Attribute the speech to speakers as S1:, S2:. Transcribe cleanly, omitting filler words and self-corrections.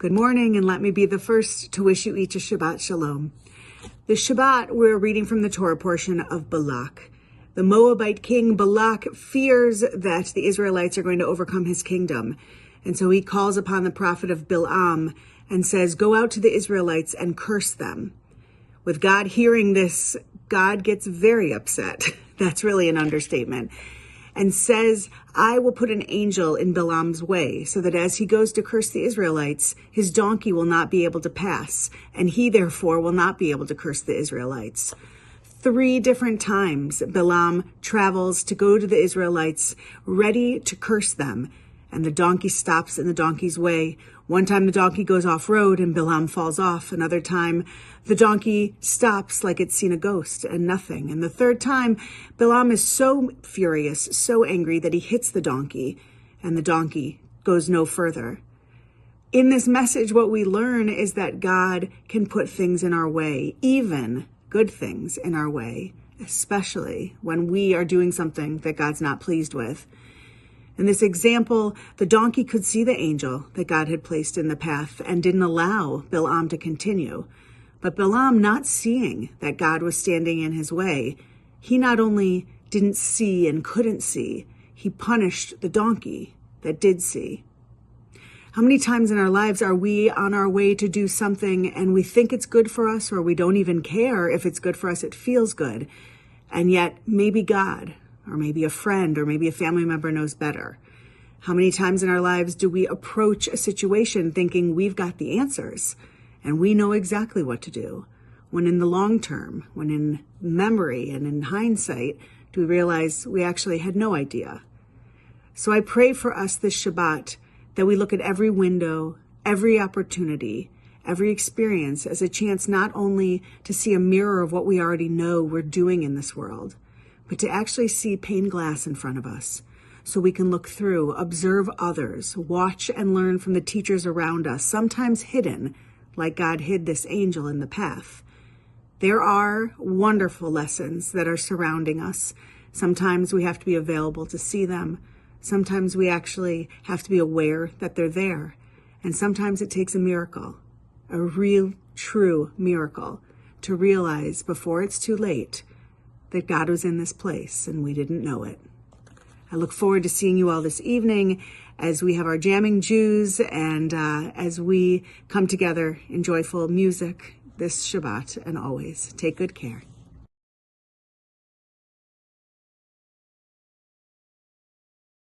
S1: Good morning, and let me be the first to wish you each a Shabbat Shalom. This Shabbat, we're reading from the Torah portion of Balak. The Moabite king Balak fears that the Israelites are going to overcome his kingdom. And so he calls upon the prophet of Bilam and says, go out to the Israelites and curse them. With God hearing this, God gets very upset. That's really an understatement. And says, I will put an angel in Bilam's way so that as he goes to curse the Israelites, his donkey will not be able to pass, and he therefore will not be able to curse the Israelites. 3 different times Bilam travels to go to the Israelites, ready to curse them, and the donkey stops in the donkey's way. One time the donkey goes off-road and Bilam falls off. Another time the donkey stops like it's seen a ghost and nothing. And the 3rd time, Bilam is so furious, so angry that he hits the donkey, and the donkey goes no further. In this message, what we learn is that God can put things in our way, even good things in our way, especially when we are doing something that God's not pleased with. In this example, the donkey could see the angel that God had placed in the path and didn't allow Bilam to continue. But Bilam, not seeing that God was standing in his way, he not only didn't see and couldn't see, he punished the donkey that did see. How many times in our lives are we on our way to do something and we think it's good for us, or we don't even care if it's good for us, it feels good, and yet maybe God, or maybe a friend, or maybe a family member knows better? How many times in our lives do we approach a situation thinking we've got the answers and we know exactly what to do, when in the long term, when in memory and in hindsight, do we realize we actually had no idea? So I pray for us this Shabbat that we look at every window, every opportunity, every experience as a chance not only to see a mirror of what we already know we're doing in this world, but to actually see pane glass in front of us so we can look through, observe others, watch and learn from the teachers around us, sometimes hidden, like God hid this angel in the path. There are wonderful lessons that are surrounding us. Sometimes we have to be available to see them. Sometimes we actually have to be aware that they're there. And sometimes it takes a miracle, a real, true miracle, to realize before it's too late that God was in this place and we didn't know it. I look forward to seeing you all this evening as we have our jamming Jews and as we come together in joyful music this Shabbat and always. Take good care.